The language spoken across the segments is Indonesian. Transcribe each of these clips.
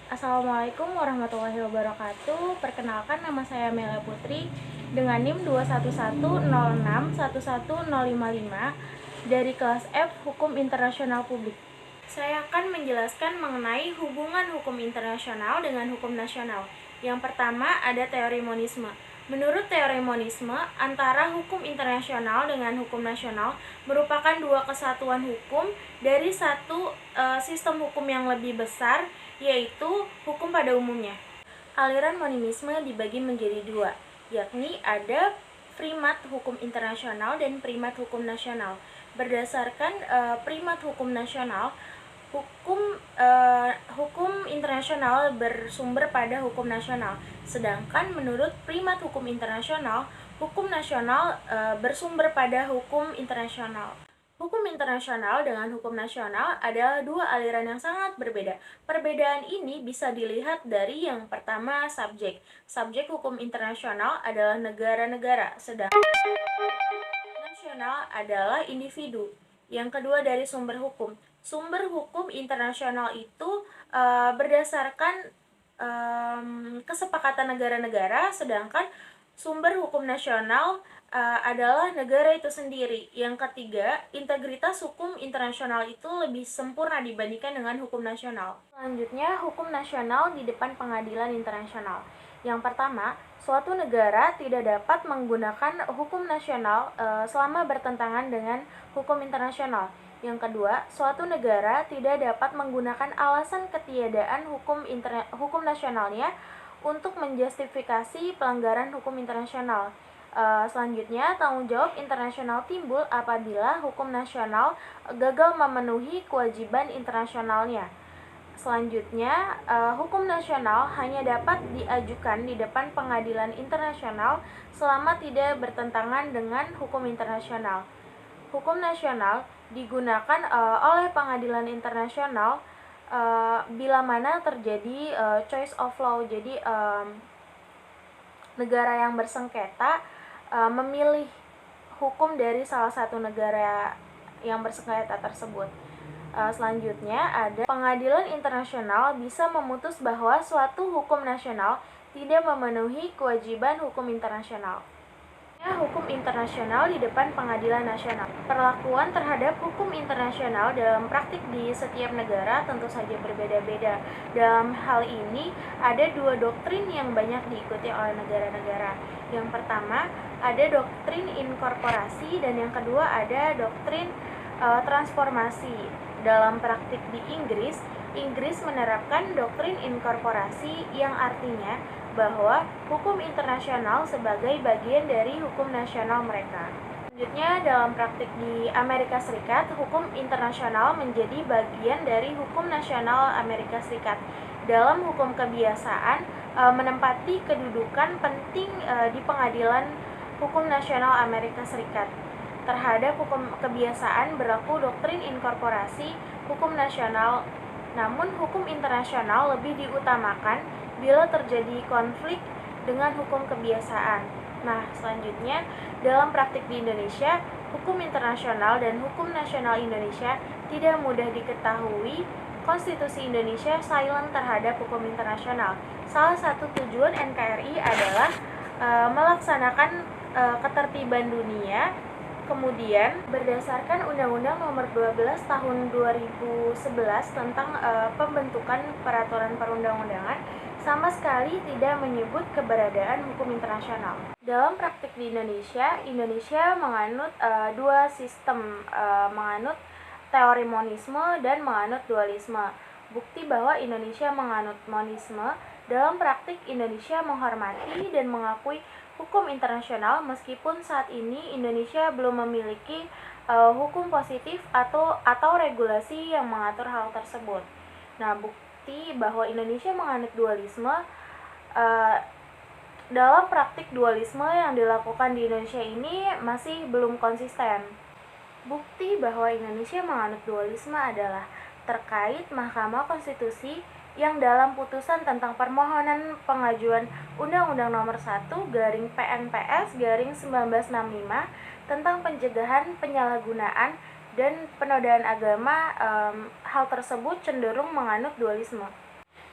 Assalamualaikum warahmatullahi wabarakatuh. Perkenalkan, nama saya Mela Putri dengan NIM 21106111055 dari kelas F Hukum Internasional Publik. Saya akan menjelaskan mengenai hubungan hukum internasional dengan hukum nasional. Yang pertama ada teori monisme. Menurut teori monisme, antara hukum internasional dengan hukum nasional merupakan dua kesatuan hukum dari satu sistem hukum yang lebih besar, yaitu hukum pada umumnya. Aliran monisme dibagi menjadi dua, yakni ada primat hukum internasional dan primat hukum nasional. Berdasarkan primat hukum nasional, hukum internasional bersumber pada hukum nasional. Sedangkan menurut primat hukum internasional, hukum nasional bersumber pada hukum internasional. Hukum internasional dengan hukum nasional adalah dua aliran yang sangat berbeda. Perbedaan ini bisa dilihat dari yang pertama, subjek. Subjek hukum internasional adalah negara-negara, sedangkan nasional adalah individu. Yang kedua dari sumber hukum. Sumber hukum internasional itu berdasarkan kesepakatan negara-negara, sedangkan sumber hukum nasional adalah negara itu sendiri. Yang ketiga, integritas hukum internasional itu lebih sempurna dibandingkan dengan hukum nasional. Selanjutnya, hukum nasional di depan pengadilan internasional. Yang pertama, suatu negara tidak dapat menggunakan hukum nasional selama bertentangan dengan hukum internasional. Yang kedua, suatu negara tidak dapat menggunakan alasan ketiadaan hukum nasionalnya untuk menjustifikasi pelanggaran hukum internasional. Selanjutnya, tanggung jawab internasional timbul apabila hukum nasional gagal memenuhi kewajiban internasionalnya. Selanjutnya, hukum nasional hanya dapat diajukan di depan pengadilan internasional selama tidak bertentangan dengan hukum internasional. Hukum nasional digunakan oleh pengadilan internasional bila mana terjadi choice of law. Jadi negara yang bersengketa memilih hukum dari salah satu negara yang bersengketa tersebut. Selanjutnya ada pengadilan internasional bisa memutus bahwa suatu hukum nasional tidak memenuhi kewajiban hukum internasional. Hukum internasional di depan pengadilan nasional. Perlakuan terhadap hukum internasional dalam praktik di setiap negara tentu saja berbeda-beda. Dalam hal ini ada dua doktrin yang banyak diikuti oleh negara-negara. Yang pertama ada doktrin inkorporasi dan yang kedua ada doktrin transformasi. Dalam praktik di Inggris menerapkan doktrin inkorporasi yang artinya bahwa hukum internasional sebagai bagian dari hukum nasional mereka. Selanjutnya, dalam praktik di Amerika Serikat, hukum internasional menjadi bagian dari hukum nasional Amerika Serikat. Dalam hukum kebiasaan, menempati kedudukan penting di pengadilan hukum nasional Amerika Serikat. Terhadap hukum kebiasaan berlaku doktrin inkorporasi hukum nasional, namun hukum internasional lebih diutamakan bila terjadi konflik dengan hukum kebiasaan. Nah, selanjutnya dalam praktik di Indonesia, hukum internasional dan hukum nasional Indonesia tidak mudah diketahui. Konstitusi Indonesia silent terhadap hukum internasional. Salah satu tujuan NKRI adalah melaksanakan ketertiban dunia. Kemudian, berdasarkan Undang-Undang Nomor 12 Tahun 2011 tentang pembentukan peraturan perundang-undangan, sama sekali tidak menyebut keberadaan hukum internasional. Dalam praktik di Indonesia menganut dua sistem, menganut teori monisme dan menganut dualisme. Bukti bahwa Indonesia menganut monisme, dalam praktik Indonesia menghormati dan mengakui hukum internasional meskipun saat ini Indonesia belum memiliki hukum positif atau regulasi yang mengatur hal tersebut. Nah, bukti bahwa Indonesia menganut dualisme, dalam praktik dualisme yang dilakukan di Indonesia ini masih belum konsisten. Bukti bahwa Indonesia menganut dualisme adalah terkait Mahkamah Konstitusi yang dalam putusan tentang permohonan pengajuan Undang-Undang Nomor 1/PNPS/1965 tentang pencegahan penyalahgunaan dan penodaan agama, hal tersebut cenderung menganut dualisme.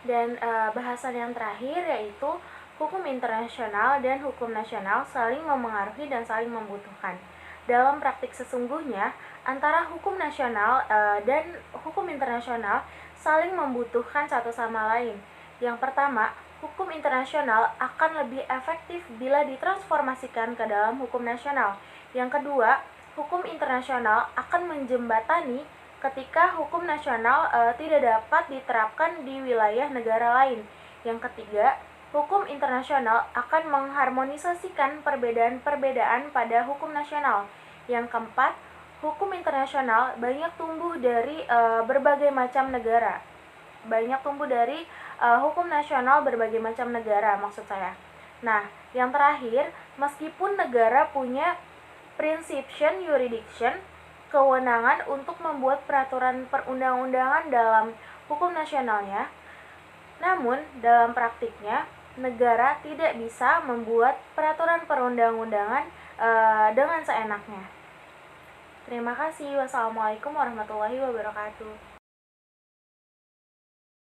Dan bahasan yang terakhir yaitu hukum internasional dan hukum nasional saling memengaruhi dan saling membutuhkan. Dalam praktik sesungguhnya, antara hukum nasional dan hukum internasional saling membutuhkan satu sama lain. Yang pertama, hukum internasional akan lebih efektif bila ditransformasikan ke dalam hukum nasional. Yang kedua, hukum internasional akan menjembatani ketika hukum nasional tidak dapat diterapkan di wilayah negara lain. Yang ketiga, hukum internasional akan mengharmonisasikan perbedaan-perbedaan pada hukum nasional. Yang keempat, hukum internasional banyak tumbuh dari berbagai macam negara. Hukum nasional berbagai macam negara maksud saya. Nah, yang terakhir, meskipun negara punya Principium Jurisdiction, kewenangan untuk membuat peraturan perundang-undangan dalam hukum nasionalnya, namun dalam praktiknya negara tidak bisa membuat peraturan perundang-undangan dengan seenaknya. Terima kasih. Wassalamualaikum warahmatullahi wabarakatuh.